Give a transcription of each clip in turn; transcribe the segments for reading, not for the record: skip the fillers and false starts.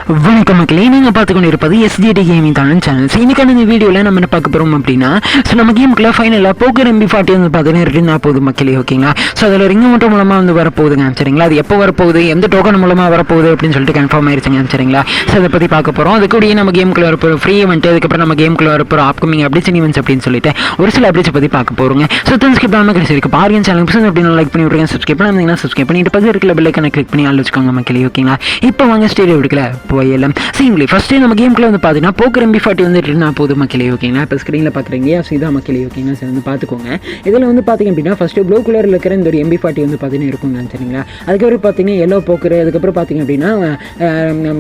வணக்கம் மக்களே, நீங்கள் பார்த்து கொண்டு இருப்பது SGT கேமிங் தமிழ் சேனல். இன்னைக்கான இந்த வீடியோவில் நம்ம என்ன பார்க்க போகிறோம் அப்படின்னா, ஸோ நம்ம கேமுக்குள்ள ஃபைனலாக போக்கர் MB40 வந்து பார்த்தீங்கன்னா ரிட்டர்ன் ஆக போகுது மக்களே. ஓகேங்களா, ஸோ அதில் ரிங் மட்டும் மூலமாக வந்து வரப்போகுதுங்க. சரிங்களா, அது எப்போ வரப்போகுது, எந்த டோக்கன் மூலமாக வரப்போகுது அப்படின்னு சொல்லிட்டு கன்ஃபார்ம் ஆயிருச்சுங்க. சரிங்களா, ஸோ அதை பற்றி பார்க்க போகிறோம். அதுக்கூடயே நம்ம கேமுக்குள்ள வரப்போகிற ஃப்ரீ இவெண்ட், அதுக்கப்புறம் நம்ம கேமுக்குள்ள வரப்போகிற அப்கமிங் அப்டேட்ஸ் ஈவெண்ட்ஸ் அப்படின்னு சொல்லிட்டு ஒரு சில அப்டேட்ஸ் பற்றி பார்க்க போகிறோங்க. ஸோ ஸ்கிப் பண்ணாமல் கடைசி வரைக்கும் பாருங்க. சேனல் புதுசு அப்படின்னு லைக் பண்ணி விட்ருங்க. சப்ஸ்கிரைப் பண்ணாமல் சப்ஸ்கிரைப் பண்ணிட்டு பக்கத்தில் இருக்கிற பெல் ஐக்கானை கிளிக் பண்ணி ஆள் வச்சுக்கோங்க மக்களே. ஓகேங்களா, இப்போ வாங்க ஸ்டேடியோ எடுக்கல போயெல்லாம் சிங்கிளி ஃபஸ்ட்டு நம்ம கேமுக்குள்ள வந்து பார்த்தீங்கன்னா போக்கர் MB40 வந்து ரிட்டர்ன் போகுது மக்களே. ஓகேங்களா, இப்போ ஸ்க்ரீனில் பார்க்குறீங்க இதான் மக்களே. ஓகேங்களா, சரி வந்து பார்த்துக்கோங்க. இதில் வந்து பார்த்தீங்க அப்படின்னா ஃபஸ்ட்டு ப்ளூ கலரில் இருக்கிற இந்த ஒரு MB40 வந்து பார்த்தீங்கன்னா இருக்குங்க. சரிங்களா, அதுக்கப்புறம் பார்த்தீங்கன்னா எல்லோ போக்கர், அதுக்கப்புறம் பார்த்தீங்க அப்படின்னா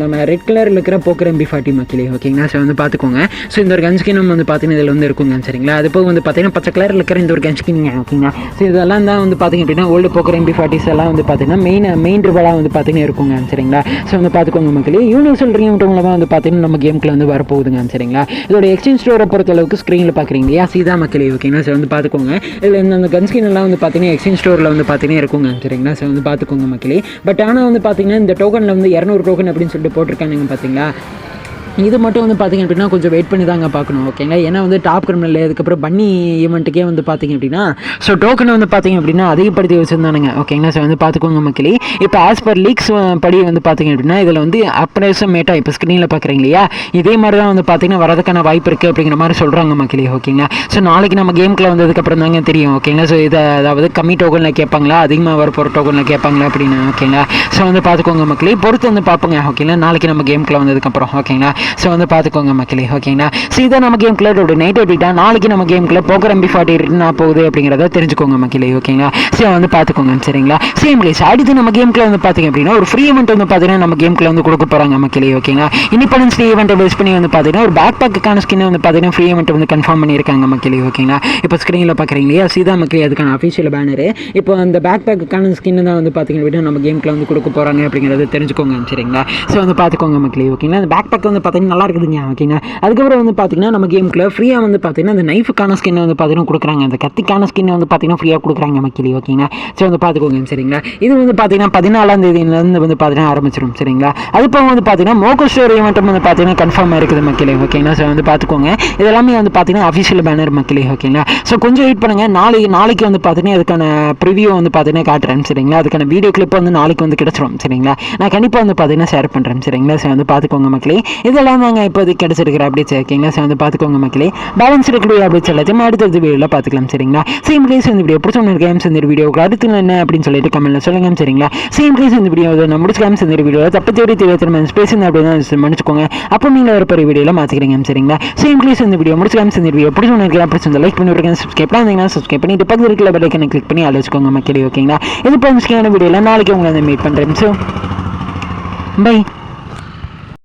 நம்ம ரெட் கலரில் இருக்கிற போக்கர் MB40 மக்களே. ஓகேங்களா, ஸோ வந்து பார்த்துக்கோங்க. ஸோ இந்த ஒரு கன்ஸ்கினும் வந்து பார்த்தீங்கன்னா இதில் வந்து இருக்குங்க. சரிங்களா, அது போக வந்து பார்த்தீங்கன்னா பச்சை கலரில் இருக்கிற இந்த ஒரு கன்ஸ்கினிங்க. ஓகேங்களா, ஸோ இதெல்லாம் தான் வந்து பார்த்தீங்க அப்படின்னா ஓல்டு போக்கர் MB40s எல்லாம் வந்து பார்த்தீங்கன்னா மெயின் ரிவலாக வந்து பார்த்தீங்கன்னா இருக்குங்க. சரிங்களா, ஸோ வந்து பார்த்துக்கோங்க மக்களே. யூனிவர்சல் ரிங் மூலமாக வந்து பார்த்தீங்கன்னா நம்ம கேமுக்குள்ள வந்து வரப்போகுதுங்க. சரிங்களா, இதோட எக்ஸ்சேஞ்ச் ஸ்டோரை பொறுத்த அளவுக்கு ஸ்க்ரீனில் பார்க்குறீங்க இல்லையா, சீதா மக்களே. ஓகேங்களா, ஸோ வந்து பார்த்துக்கோங்க. இதில் இந்த கன்ஸ்கின் எல்லாம் வந்து பார்த்தீங்கன்னா எக்ஸ்சேஞ்ச் ஸ்டோரில் வந்து பார்த்தீங்கன்னா இருக்குங்க. சரிங்களா, ஸோ வந்து பார்த்துக்கோங்க மக்களே. பட் ஆனால் வந்து பார்த்தீங்கன்னா இந்த டோக்கனில் வந்து 200 டோக்கன் அப்படின்னு சொல்லிட்டு போட்டிருக்காங்க பார்த்தீங்களா. இது மட்டும் வந்து பார்த்திங்க அப்படின்னா கொஞ்சம் வெயிட் பண்ணி தாங்க பார்க்கணும். ஓகேங்களா, ஏன்னா வந்து டாப் கிரிமினல் அதுக்கப்புறம் பன்னி ஈவெண்ட்டுக்கே வந்து பார்த்திங்க அப்படின்னா ஸோ டோக்கனை வந்து பார்த்திங்க அப்படின்னா அதிகப்படுத்தி வச்சுருந்தானுங்க. ஓகேங்களா, ஸோ வந்து பார்த்துக்கோங்க மக்களே. இப்போ ஆஸ் பர் லீக்ஸ் படி வந்து பார்த்திங்க அப்படின்னா இதில் வந்து அப்ரேசமேட்டா இப்போ ஸ்க்ரீனில் பார்க்குறீங்க இல்லையா, இதே மாதிரி தான் வந்து பார்த்திங்கன்னா வரதுக்கான வாய்ப்பு இருக்குது அப்படிங்கிற மாதிரி சொல்கிறாங்க மக்களே. ஓகேங்களா, ஸோ நாளைக்கு நம்ம கேமுக்குள்ள வந்ததுக்கப்புறம் தாங்க தெரியும். ஓகேங்களா, ஸோ இதை அதாவது கம்மி டோக்கனில் கேட்பாங்களா, அதிகமாக வரப்போகிற டோக்கனில் கேட்பாங்களா அப்படின்னு. ஓகேங்களா, ஸோ வந்து பார்த்துக்கோங்க மக்களே, பொறுத்து வந்து பார்ப்போங்க. ஓகேங்களா, நாளைக்கு நம்ம கேமுக்குள்ள வந்ததுக்கப்புறம். ஓகேங்களா, ஸோ வந்து பார்த்துக்கோங்க மக்களே. ஓகேங்களா, ஸோ இதை நம்ம கேமுக்குள்ள ஒரு நைட் அப்படின்னா நாளைக்கு நம்ம கேமுக்குள்ள போக்கர் MB40 ரிட்டர்ன் போகுது அப்படிங்கிறத தெரிஞ்சுக்கோங்க மக்களே. ஓகேங்களா, ஸோ வந்து பார்த்துக்கோங்க. சரிங்களா, சேம் பிளேஸ் அடுத்து நம்ம கேமுக்குள்ள வந்து பார்த்தீங்க அப்படின்னா ஒரு ஃப்ரீ இவெண்ட் வந்து பார்த்தீங்கன்னா நம்ம கேமுக்குள்ள வந்து கொடுக்க போகிறாங்க மக்களே. ஓகேங்களா, இண்டிபெண்டன்ஸ் டே ஈவெண்ட்டை பேஸ் பண்ணி வந்து பார்த்தீங்கன்னா ஒரு பேக் பேக்குக்கான ஸ்கின் வந்து பார்த்தீங்கன்னா ஃப்ரீ இவெண்ட் வந்து கன்ஃபார்ம் பண்ணியிருக்காங்க மக்களே. ஓகேங்களா, இப்போ ஸ்க்ரீனில் பார்க்குறீங்க இல்லையா, சீதா மக்களே, அதுக்கான அஃபிஷியல் பேனரு. இப்போ அந்த பேக் பேக்குக்கான ஸ்கின் தான் வந்து பார்த்தீங்க அப்படின்னா நம்ம கேமுக்குள்ள வந்து கொடுக்க போகிறாங்க அப்படிங்கிறத தெரிஞ்சுக்கோங்க. சரிங்களா, ஸோ வந்து பார்த்துக்கோங்க மக்களே. ஓகேங்களா, அந்த பேக் பேக் வந்து பார்த்தீங்கன்னா நல்லா இருக்குதுங்க. ஓகேங்களா, அதுக்கப்புறம் வந்து பார்த்தீங்கன்னா நம்ம கேமுக்குள்ள ஃப்ரீயாக வந்து பார்த்தீங்கன்னா அந்த நைஃபுக்கான ஸ்கின் வந்து பார்த்தீங்கன்னா கொடுக்குறாங்க, அந்த கத்திக்கான ஸ்கின் வந்து பார்த்தீங்கன்னா ஃப்ரீயாக கொடுக்குறாங்க மக்களே. ஓகேங்களா, ஸோ வந்து பார்த்துக்கோங்க. சரிங்களா, இது வந்து பார்த்தீங்கன்னா 14ஆம் தேதியிலேருந்து வந்து பார்த்தீங்கன்னா ஆரம்பிச்சிடும். சரிங்களா, அது போக வந்து பார்த்தீங்கன்னா மோக்கோ ஸ்டோர் ஈவெண்ட்டும் வந்து பார்த்தீங்கன்னா கன்ஃபார்மாக இருக்குது மக்களே. ஓகேங்களா, ஸோ வந்து பார்த்துக்கோங்க. இதெல்லாமே வந்து பார்த்தீங்கன்னா அஃபிஷியல் பேனர் மக்களே. ஓகேங்களா, ஸோ கொஞ்சம் வெயிட் பண்ணுங்கள். நாளைக்கு வந்து பார்த்தீங்கன்னா அதுக்கான ப்ரிவியூ வந்து பார்த்தீங்கன்னா காட்டுறேன். சரிங்களா, அதுக்கான வீடியோ கிளிப் வந்து நாளைக்கு வந்து கிடச்சிரும். சரிங்களா, நான் கண்டிப்பாக வந்து பார்த்தீங்கன்னா ஷேர் பண்ணுறேன். சரிங்களா, ஸோ வந்து பார்த்துக்கோங்க மக்களே. இதெல்லாம் நாங்கள் இப்போதைக்கு கிடச்சிருக்கிற அப்டேட்ஸ். ஓகேங்களா, ஸோ வந்து பார்த்துக்கோங்க மக்களே. பேலன்ஸ் இருக்கக்கூடிய அப்டேட்ஸ் எல்லாத்தையும் அடுத்தடுத்த வீடியோவில் பார்த்துக்கலாம். சரிங்களா, சேம் பிளேஸ் இந்த வீடியோ பிடிச்ச கேம்ஸ் இந்த வீடியோக்கு அடுத்து என்ன அப்படின்னு சொல்லிட்டு கமெண்ட்ல சொல்லுங்க. சரிங்களா, சேம் பிளேஸ் இந்த வீடியோ நான் முடிச்ச கேம்ஸ் இந்த வீடியோவில் தப்பு தெரிவித்து ஸ்பேஸ் அப்படின்னு மன்னிச்சுக்கோங்க. அப்போ நீங்கள் ஒரு பெரிய வீடியோவில் மாற்றிக்கிறீங்க. சரிங்களா, சேம் பிளேஸ் இந்த வீடியோ முடிச்ச கேம்ஸ் இந்த வீடியோ பிடிச்ச லைக் பண்ணி விட்டுருக்கேன். சப்ஸ்கிரைப் பண்ணாதீங்கன்னா சப்ஸ்கிரைப் பண்ணிட்டு பக்கத்தில் இருக்கிற பெல் ஐக்கானை கிளிக் பண்ணி ஆலோசிக்கோங்க மக்களே. ஓகேங்களா, இது இப்போ முக்கியமான வீடியோவில் நாளைக்கு உங்களை மீட் பண்ணுறேன். So by.